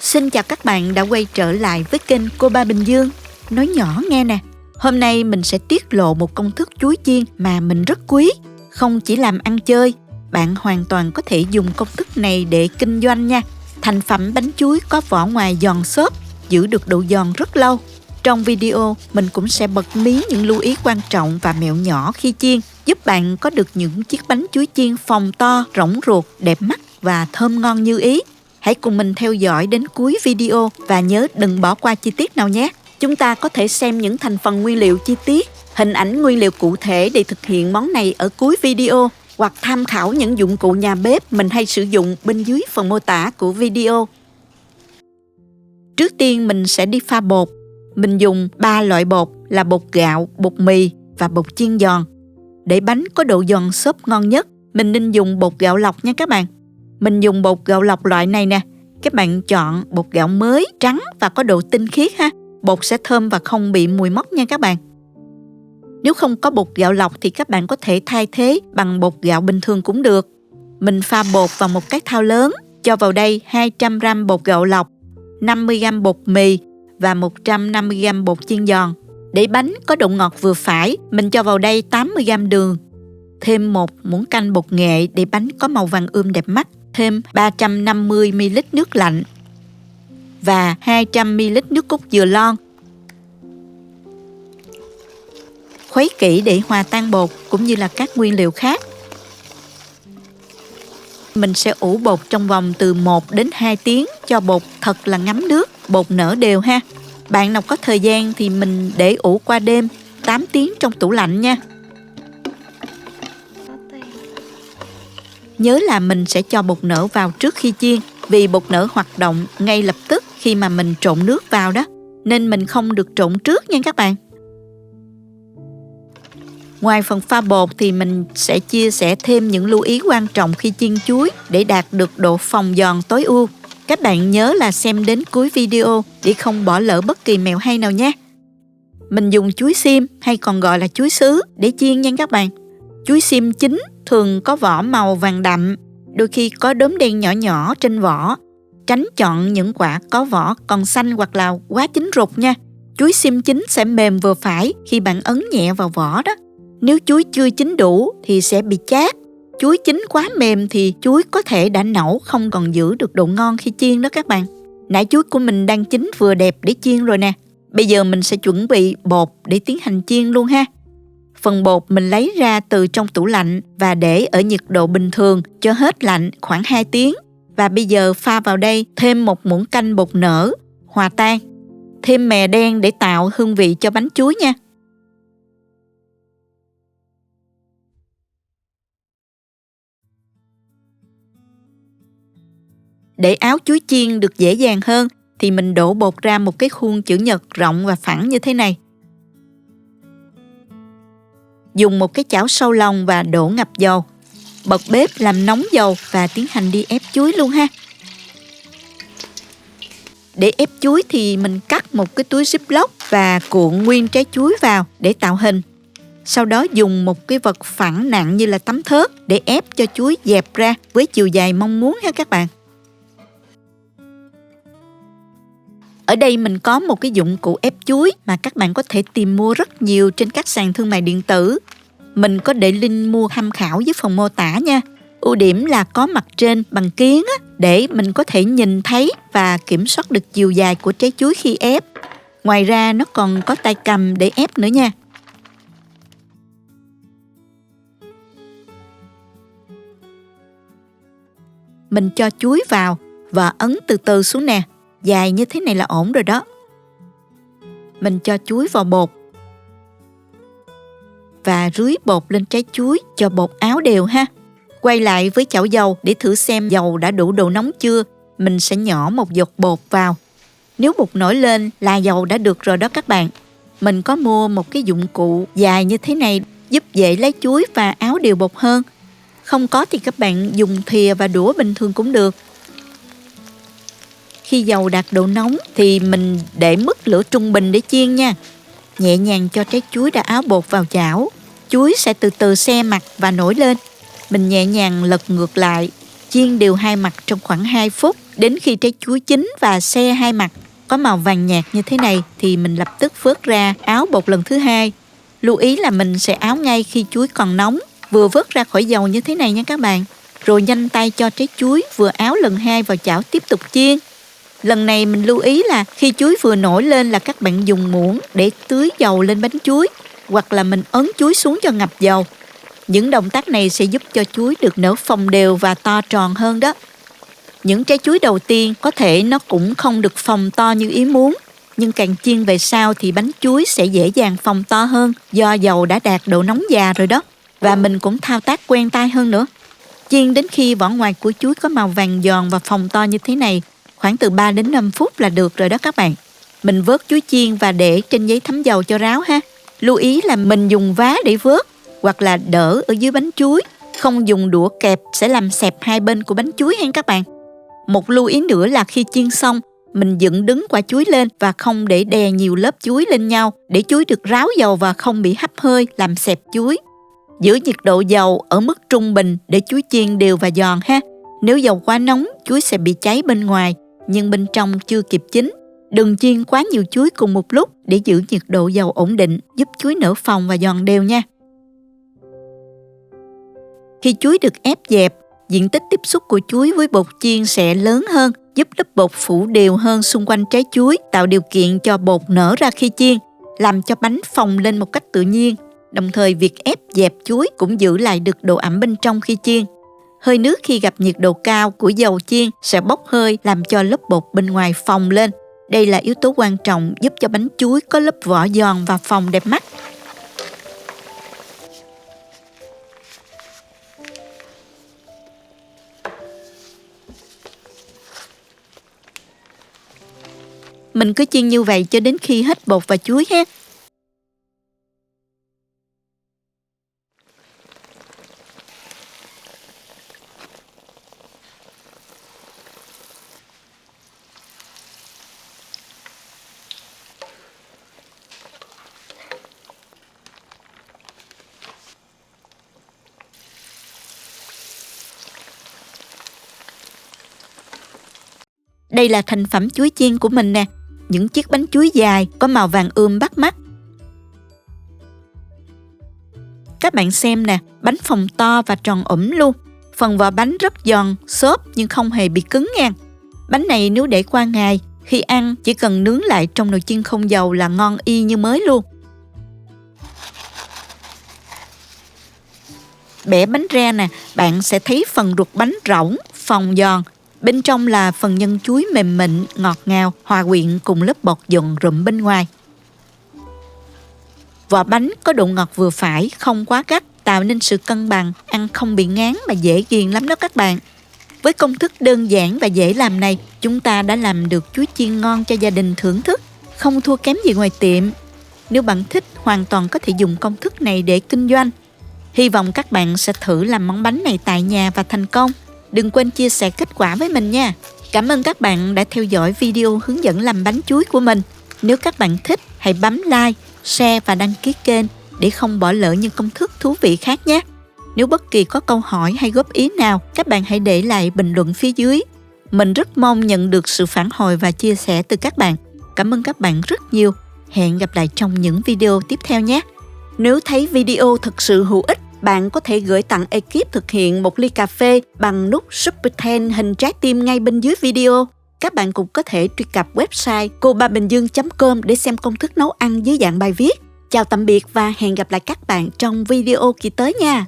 Xin chào các bạn đã quay trở lại với kênh Cô Ba Bình Dương. Nói nhỏ nghe nè, hôm nay mình sẽ tiết lộ một công thức chuối chiên mà mình rất quý. Không chỉ làm ăn chơi, bạn hoàn toàn có thể dùng công thức này để kinh doanh nha. Thành phẩm bánh chuối có vỏ ngoài giòn xốp, giữ được độ giòn rất lâu. Trong video, mình cũng sẽ bật mí những lưu ý quan trọng và mẹo nhỏ khi chiên, giúp bạn có được những chiếc bánh chuối chiên phồng to, rỗng ruột, đẹp mắt và thơm ngon như ý. Hãy cùng mình theo dõi đến cuối video và nhớ đừng bỏ qua chi tiết nào nhé. Chúng ta có thể xem những thành phần nguyên liệu chi tiết, hình ảnh nguyên liệu cụ thể để thực hiện món này ở cuối video, hoặc tham khảo những dụng cụ nhà bếp mình hay sử dụng bên dưới phần mô tả của video. Trước tiên mình sẽ đi pha bột. Mình dùng 3 loại bột là bột gạo, bột mì và bột chiên giòn. Để bánh có độ giòn xốp ngon nhất, mình nên dùng bột gạo lọc nha các bạn. Mình dùng bột gạo lọc loại này nè. Các bạn chọn bột gạo mới, trắng và có độ tinh khiết ha. Bột sẽ thơm và không bị mùi mốc nha các bạn. Nếu không có bột gạo lọc thì các bạn có thể thay thế bằng bột gạo bình thường cũng được. Mình pha bột vào một cái thau lớn, cho vào đây 200g bột gạo lọc, 50g bột mì và 150g bột chiên giòn. Để bánh có độ ngọt vừa phải, mình cho vào đây 80g đường. Thêm 1 muỗng canh bột nghệ để bánh có màu vàng ươm đẹp mắt. Thêm 350ml nước lạnh và 200ml nước cốt dừa lon. Khuấy kỹ để hòa tan bột cũng như là các nguyên liệu khác. Mình sẽ ủ bột trong vòng từ 1 đến 2 tiếng cho bột thật là ngấm nước, bột nở đều ha. Bạn nào có thời gian thì mình để ủ qua đêm 8 tiếng trong tủ lạnh nha. Nhớ là mình sẽ cho bột nở vào trước khi chiên, vì bột nở hoạt động ngay lập tức khi mà mình trộn nước vào đó, nên mình không được trộn trước nha các bạn. Ngoài phần pha bột thì mình sẽ chia sẻ thêm những lưu ý quan trọng khi chiên chuối để đạt được độ phồng giòn tối ưu. Các bạn nhớ là xem đến cuối video để không bỏ lỡ bất kỳ mẹo hay nào nhé. Mình dùng chuối xiêm hay còn gọi là chuối sứ để chiên nha các bạn. Chuối xiêm chín thường có vỏ màu vàng đậm, đôi khi có đốm đen nhỏ nhỏ trên vỏ. Tránh chọn những quả có vỏ còn xanh hoặc là quá chín rụt nha. Chuối xiêm chín sẽ mềm vừa phải khi bạn ấn nhẹ vào vỏ đó. Nếu chuối chưa chín đủ thì sẽ bị chát. Chuối chín quá mềm thì chuối có thể đã nẩu, không còn giữ được độ ngon khi chiên đó các bạn. Nãy chuối của mình đang chín vừa đẹp để chiên rồi nè. Bây giờ mình sẽ chuẩn bị bột để tiến hành chiên luôn ha. Phần bột mình lấy ra từ trong tủ lạnh và để ở nhiệt độ bình thường cho hết lạnh khoảng 2 tiếng. Và bây giờ pha vào đây thêm 1 muỗng canh bột nở, hòa tan. Thêm mè đen để tạo hương vị cho bánh chuối nha. Để áo chuối chiên được dễ dàng hơn thì mình đổ bột ra một cái khuôn chữ nhật rộng và phẳng như thế này. Dùng một cái chảo sâu lòng và đổ ngập dầu. Bật bếp làm nóng dầu và tiến hành đi ép chuối luôn ha. Để ép chuối thì mình cắt một cái túi ziploc và cuộn nguyên trái chuối vào để tạo hình. Sau đó dùng một cái vật phẳng nặng như là tấm thớt để ép cho chuối dẹp ra với chiều dài mong muốn ha các bạn. Ở đây mình có một cái dụng cụ ép chuối mà các bạn có thể tìm mua rất nhiều trên các sàn thương mại điện tử. Mình có để link mua tham khảo dưới phần mô tả nha. Ưu điểm là có mặt trên bằng kiếng á, để mình có thể nhìn thấy và kiểm soát được chiều dài của trái chuối khi ép. Ngoài ra nó còn có tay cầm để ép nữa nha. Mình cho chuối vào và ấn từ từ xuống nè. Dài như thế này là ổn rồi đó. Mình cho chuối vào bột và rưới bột lên trái chuối cho bột áo đều ha. Quay lại với chảo dầu để thử xem dầu đã đủ độ nóng chưa. Mình sẽ nhỏ một giọt bột vào. Nếu bột nổi lên là dầu đã được rồi đó các bạn. Mình có mua một cái dụng cụ dài như thế này giúp dễ lấy chuối và áo đều bột hơn. Không có thì các bạn dùng thìa và đũa bình thường cũng được. Khi dầu đạt độ nóng thì mình để mức lửa trung bình để chiên nha. Nhẹ nhàng cho trái chuối đã áo bột vào chảo. Chuối sẽ từ từ xe mặt và nổi lên. Mình nhẹ nhàng lật ngược lại Chiên đều hai mặt trong khoảng 2 phút. Đến khi trái chuối chín và xe hai mặt có màu vàng nhạt như thế này thì mình lập tức vớt ra áo bột lần thứ hai. Lưu ý là mình sẽ áo ngay khi chuối còn nóng, vừa vớt ra khỏi dầu như thế này nha các bạn. Rồi nhanh tay cho trái chuối vừa áo lần 2 vào chảo tiếp tục chiên. Lần này mình lưu ý là khi chuối vừa nổi lên là các bạn dùng muỗng để tưới dầu lên bánh chuối, hoặc là mình ấn chuối xuống cho ngập dầu. Những động tác này sẽ giúp cho chuối được nở phồng đều và to tròn hơn đó. Những trái chuối đầu tiên có thể nó cũng không được phồng to như ý muốn, nhưng càng chiên về sau thì bánh chuối sẽ dễ dàng phồng to hơn do dầu đã đạt độ nóng già rồi đó. Và mình cũng thao tác quen tay hơn nữa. Chiên đến khi vỏ ngoài của chuối có màu vàng giòn và phồng to như thế này, khoảng từ 3 đến 5 phút là được rồi đó các bạn. Mình vớt chuối chiên và để trên giấy thấm dầu cho ráo ha. Lưu ý là mình dùng vá để vớt hoặc là đỡ ở dưới bánh chuối, không dùng đũa kẹp sẽ làm xẹp hai bên của bánh chuối hen các bạn. Một lưu ý nữa là khi chiên xong, mình dựng đứng quả chuối lên và không để đè nhiều lớp chuối lên nhau để chuối được ráo dầu và không bị hấp hơi làm xẹp chuối. Giữ nhiệt độ dầu ở mức trung bình để chuối chiên đều và giòn ha. Nếu dầu quá nóng, chuối sẽ bị cháy bên ngoài nhưng bên trong chưa kịp chín. Đừng chiên quá nhiều chuối cùng một lúc để giữ nhiệt độ dầu ổn định, giúp chuối nở phồng và giòn đều nha. Khi chuối được ép dẹp, diện tích tiếp xúc của chuối với bột chiên sẽ lớn hơn, giúp lớp bột phủ đều hơn xung quanh trái chuối, tạo điều kiện cho bột nở ra khi chiên, làm cho bánh phồng lên một cách tự nhiên. Đồng thời việc ép dẹp chuối cũng giữ lại được độ ẩm bên trong khi chiên. Hơi nước khi gặp nhiệt độ cao của dầu chiên sẽ bốc hơi làm cho lớp bột bên ngoài phồng lên. Đây là yếu tố quan trọng giúp cho bánh chuối có lớp vỏ giòn và phồng đẹp mắt. Mình cứ chiên như vậy cho đến khi hết bột và chuối ha. Đây là thành phẩm chuối chiên của mình nè. Những chiếc bánh chuối dài có màu vàng ươm bắt mắt. Các bạn xem nè, bánh phồng to và tròn ủng luôn. Phần vỏ bánh rất giòn, xốp nhưng không hề bị cứng nha. Bánh này nếu để qua ngày, khi ăn chỉ cần nướng lại trong nồi chiên không dầu là ngon y như mới luôn. Bẻ bánh ra nè, bạn sẽ thấy phần ruột bánh rỗng, phồng giòn. Bên trong là phần nhân chuối mềm mịn, ngọt ngào, hòa quyện cùng lớp bọt giòn rụm bên ngoài. Vỏ bánh có độ ngọt vừa phải, không quá gắt, tạo nên sự cân bằng, ăn không bị ngán mà dễ ghiền lắm đó các bạn. Với công thức đơn giản và dễ làm này, chúng ta đã làm được chuối chiên ngon cho gia đình thưởng thức, không thua kém gì ngoài tiệm. Nếu bạn thích, hoàn toàn có thể dùng công thức này để kinh doanh. Hy vọng các bạn sẽ thử làm món bánh này tại nhà và thành công. Đừng quên chia sẻ kết quả với mình nha. Cảm ơn các bạn đã theo dõi video hướng dẫn làm bánh chuối của mình. Nếu các bạn thích, hãy bấm like, share và đăng ký kênh để không bỏ lỡ những công thức thú vị khác nhé. Nếu bất kỳ có câu hỏi hay góp ý nào, các bạn hãy để lại bình luận phía dưới. Mình rất mong nhận được sự phản hồi và chia sẻ từ các bạn. Cảm ơn các bạn rất nhiều. Hẹn gặp lại trong những video tiếp theo nhé. Nếu thấy video thực sự hữu ích, bạn có thể gửi tặng ekip thực hiện một ly cà phê bằng nút Super Thanks hình trái tim ngay bên dưới video. Các bạn cũng có thể truy cập website cobabình-dương.com để xem công thức nấu ăn dưới dạng bài viết. Chào tạm biệt và hẹn gặp lại các bạn trong video kỳ tới nha.